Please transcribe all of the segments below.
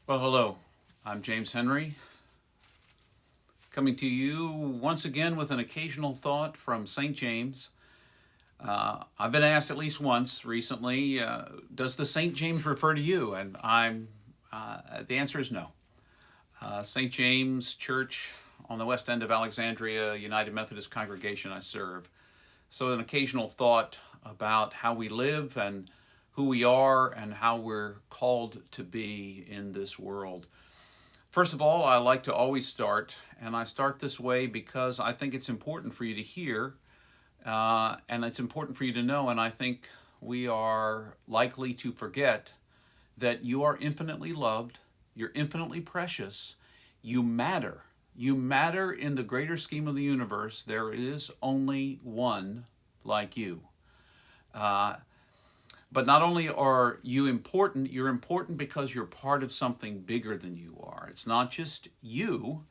Well, hello. I'm James Henry, coming to you once again with an occasional thought from St. James. I've been asked at least once recently, does the St. James refer to you? And the answer is no. St. James Church on the west end of Alexandria, United Methodist congregation I serve. So an occasional thought about how we live and who we are and how we're called to be in this world. First of all, I like to always start, and I start this way because I think it's important for you to hear, and it's important for you to know, and I think we are likely to forget that you are infinitely loved, you're infinitely precious, you matter. You matter in the greater scheme of the universe. There is only one like you. Uh, but not only are you important, you're important because you're part of something bigger than you are. It's not just you,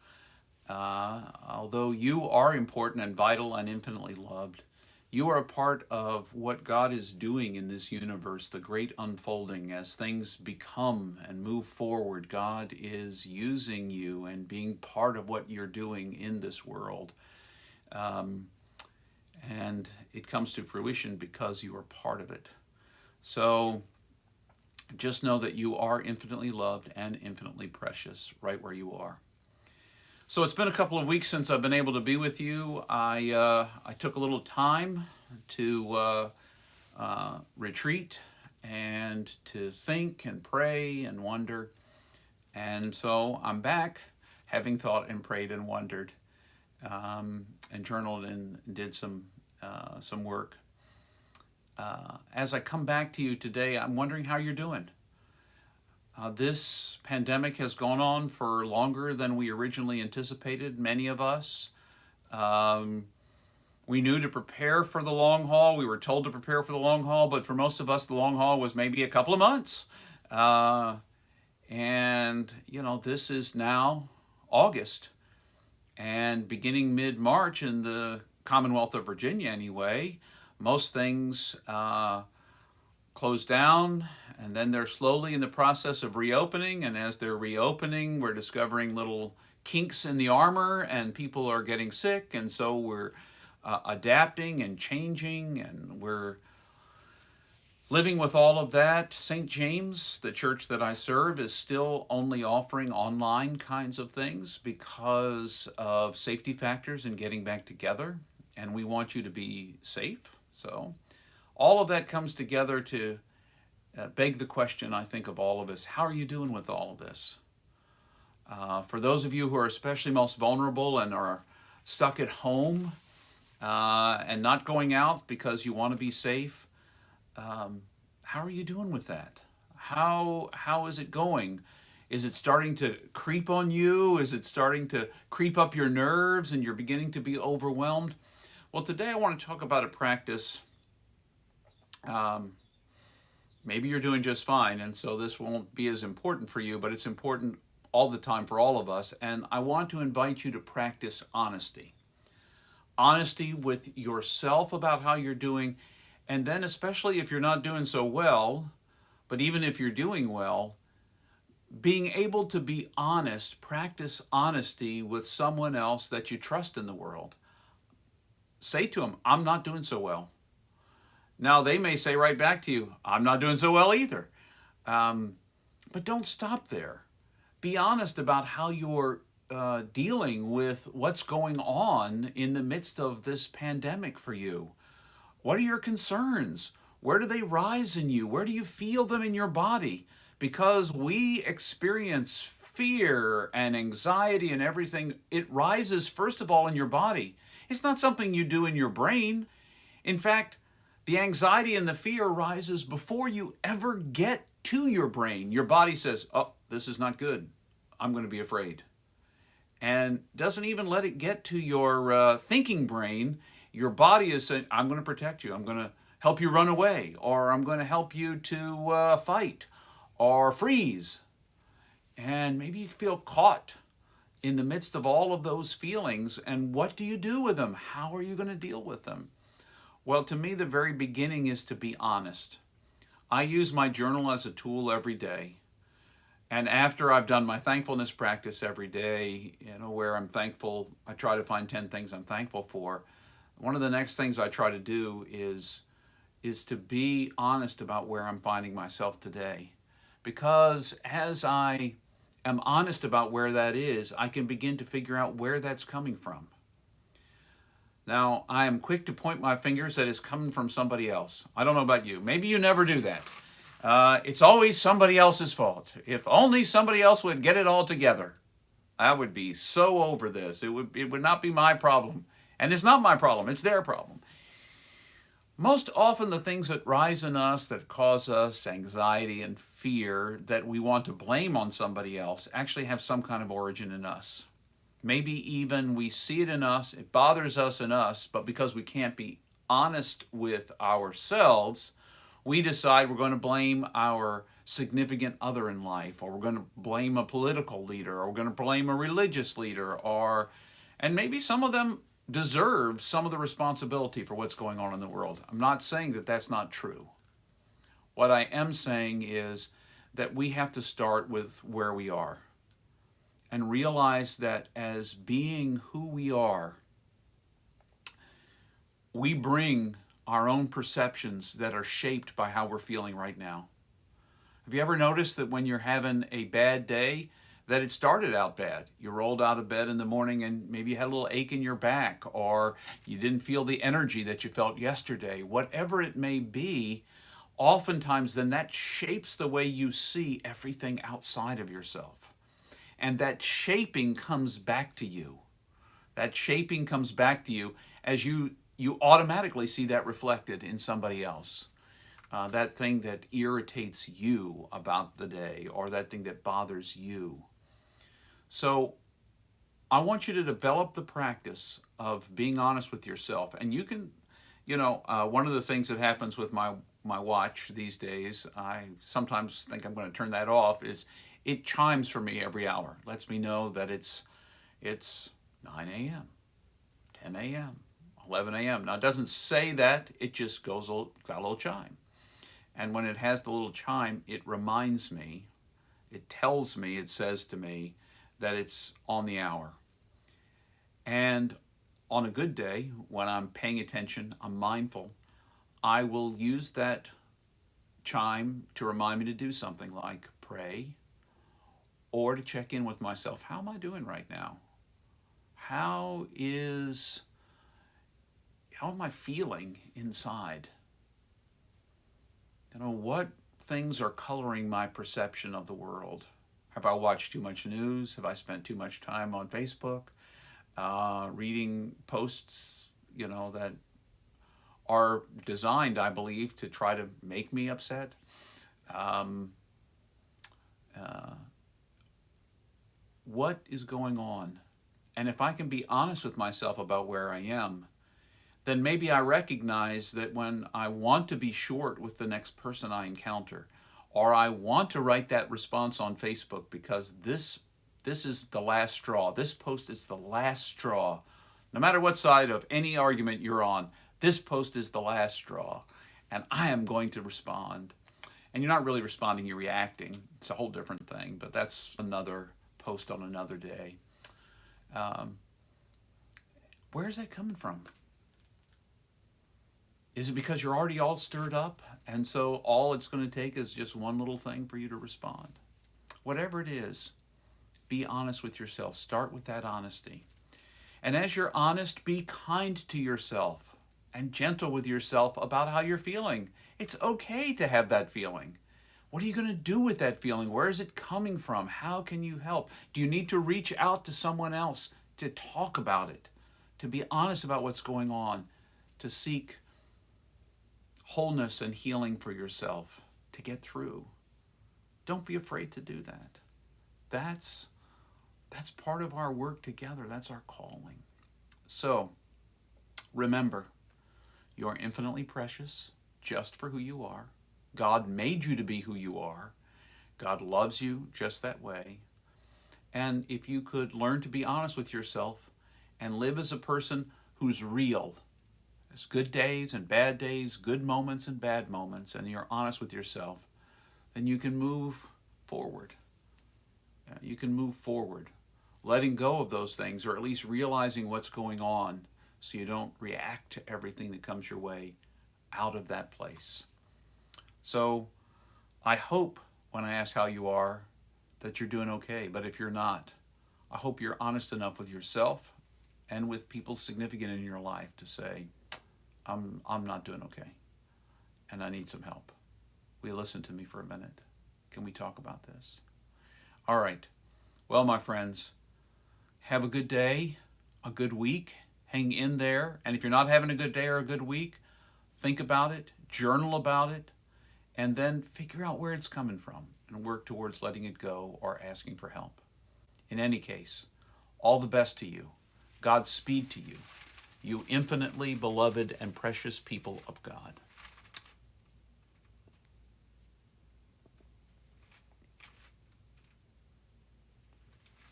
although you are important and vital and infinitely loved. You are a part of what God is doing in this universe, the great unfolding. As things become and move forward, God is using you and being part of what you're doing in this world. And it comes to fruition because you are part of it. So just know that you are infinitely loved and infinitely precious right where you are. So it's been a couple of weeks since I've been able to be with you. I took a little time to retreat and to think and pray and wonder. And so I'm back, having thought and prayed and wondered, and journaled and did some work. As I come back to you today, I'm wondering how you're doing. This pandemic has gone on for longer than we originally anticipated, many of us. We knew to prepare for the long haul. We were told to prepare for the long haul, but for most of us, the long haul was maybe a couple of months. And, this is now August. And beginning mid-March in the Commonwealth of Virginia anyway, most things closed down, and then they're slowly in the process of reopening. And as they're reopening, we're discovering little kinks in the armor, and people are getting sick. And so we're adapting and changing, and we're living with all of that. St. James, the church that I serve, is still only offering online kinds of things because of safety factors and getting back together. And we want you to be safe. So all of that comes together to beg the question, I think, of all of us. How are you doing with all of this? For those of you who are especially most vulnerable and are stuck at home and not going out because you want to be safe, how are you doing with that? How is it going? Is it starting to creep on you? Is it starting to creep up your nerves and you're beginning to be overwhelmed? Well, today I want to talk about a practice. Maybe you're doing just fine, and so this won't be as important for you, but it's important all the time for all of us. And I want to invite you to practice honesty. Honesty with yourself about how you're doing, and then especially if you're not doing so well, but even if you're doing well, being able to be honest, practice honesty with someone else that you trust in the world. Say to them, I'm not doing so well. Now, they may say right back to you, I'm not doing so well either. But don't stop there. Be honest about how you're dealing with what's going on in the midst of this pandemic for you. What are your concerns? Where do they rise in you? Where do you feel them in your body? Because we experience fear and anxiety and everything. It rises, first of all, in your body. It's not something you do in your brain. In fact, the anxiety and the fear rises before you ever get to your brain. Your body says, oh, this is not good. I'm going to be afraid. And doesn't even let it get to your thinking brain. Your body is saying, I'm going to protect you. I'm going to help you run away, or I'm going to help you to fight or freeze. And maybe you feel caught in the midst of all of those feelings. And what do you do with them? How are you going to deal with them? Well, to me, the very beginning is to be honest. I use my journal as a tool every day. And after I've done my thankfulness practice every day, where I'm thankful, I try to find 10 things I'm thankful for. One of the next things I try to do is to be honest about where I'm finding myself today. Because as I am honest about where that is, I can begin to figure out where that's coming from. Now, I am quick to point my fingers that it's coming from somebody else. I don't know about you. Maybe you never do that. It's always somebody else's fault. If only somebody else would get it all together, I would be so over this. It would not be my problem. And it's not my problem, it's their problem. Most often, the things that rise in us that cause us anxiety and fear that we want to blame on somebody else actually have some kind of origin in us. Maybe even we see it in us, it bothers us in us, but because we can't be honest with ourselves, we decide we're going to blame our significant other in life, or we're going to blame a political leader, or we're going to blame a religious leader, and maybe some of them deserve some of the responsibility for what's going on in the world. I'm not saying that that's not true. What I am saying is that we have to start with where we are and realize that as being who we are, we bring our own perceptions that are shaped by how we're feeling right now. Have you ever noticed that when you're having a bad day, that it started out bad? You rolled out of bed in the morning and maybe you had a little ache in your back, or you didn't feel the energy that you felt yesterday. Whatever it may be, oftentimes then that shapes the way you see everything outside of yourself. And that shaping comes back to you. That shaping comes back to you as you automatically see that reflected in somebody else. That thing that irritates you about the day, or that thing that bothers you. So I want you to develop the practice of being honest with yourself. And you can, one of the things that happens with my watch these days, I sometimes think I'm going to turn that off, is it chimes for me every hour. Lets me know that it's 9 a.m., 10 a.m., 11 a.m. Now, it doesn't say that. It just got a little chime. And when it has the little chime, it reminds me, it tells me, it says to me that it's on the hour. And on a good day, when I'm paying attention, I'm mindful, I will use that chime to remind me to do something like pray, or to check in with myself. How am I doing right now? How am I feeling inside? What things are coloring my perception of the world? Have I watched too much news? Have I spent too much time on Facebook, reading posts, that are designed, I believe, to try to make me upset? What is going on? And if I can be honest with myself about where I am, then maybe I recognize that when I want to be short with the next person I encounter, or I want to write that response on Facebook because this is the last straw. This post is the last straw. No matter what side of any argument you're on, this post is the last straw, and I am going to respond. And you're not really responding, you're reacting. It's a whole different thing, but that's another post on another day. Where is that coming from? Is it because you're already all stirred up, and so all it's going to take is just one little thing for you to respond? Whatever it is, be honest with yourself. Start with that honesty. And as you're honest, be kind to yourself and gentle with yourself about how you're feeling. It's okay to have that feeling. What are you going to do with that feeling? Where is it coming from? How can you help? Do you need to reach out to someone else to talk about it, to be honest about what's going on, to seek wholeness and healing for yourself, to get through? Don't be afraid to do that. That's part of our work together. That's our calling. So, remember, you are infinitely precious just for who you are. God made you to be who you are. God loves you just that way. And if you could learn to be honest with yourself and live as a person who's real, there's good days and bad days, good moments and bad moments, and you're honest with yourself, then you can move forward. you can move forward, letting go of those things, or at least realizing what's going on so you don't react to everything that comes your way out of that place. So I hope when I ask how you are that you're doing okay. But if you're not, I hope you're honest enough with yourself and with people significant in your life to say, I'm not doing okay and I need some help. Will you listen to me for a minute? Can we talk about this? All right. Well, my friends, have a good day, a good week. Hang in there. And if you're not having a good day or a good week, think about it, journal about it, and then figure out where it's coming from and work towards letting it go or asking for help. In any case, all the best to you. Godspeed to you, you infinitely beloved and precious people of God.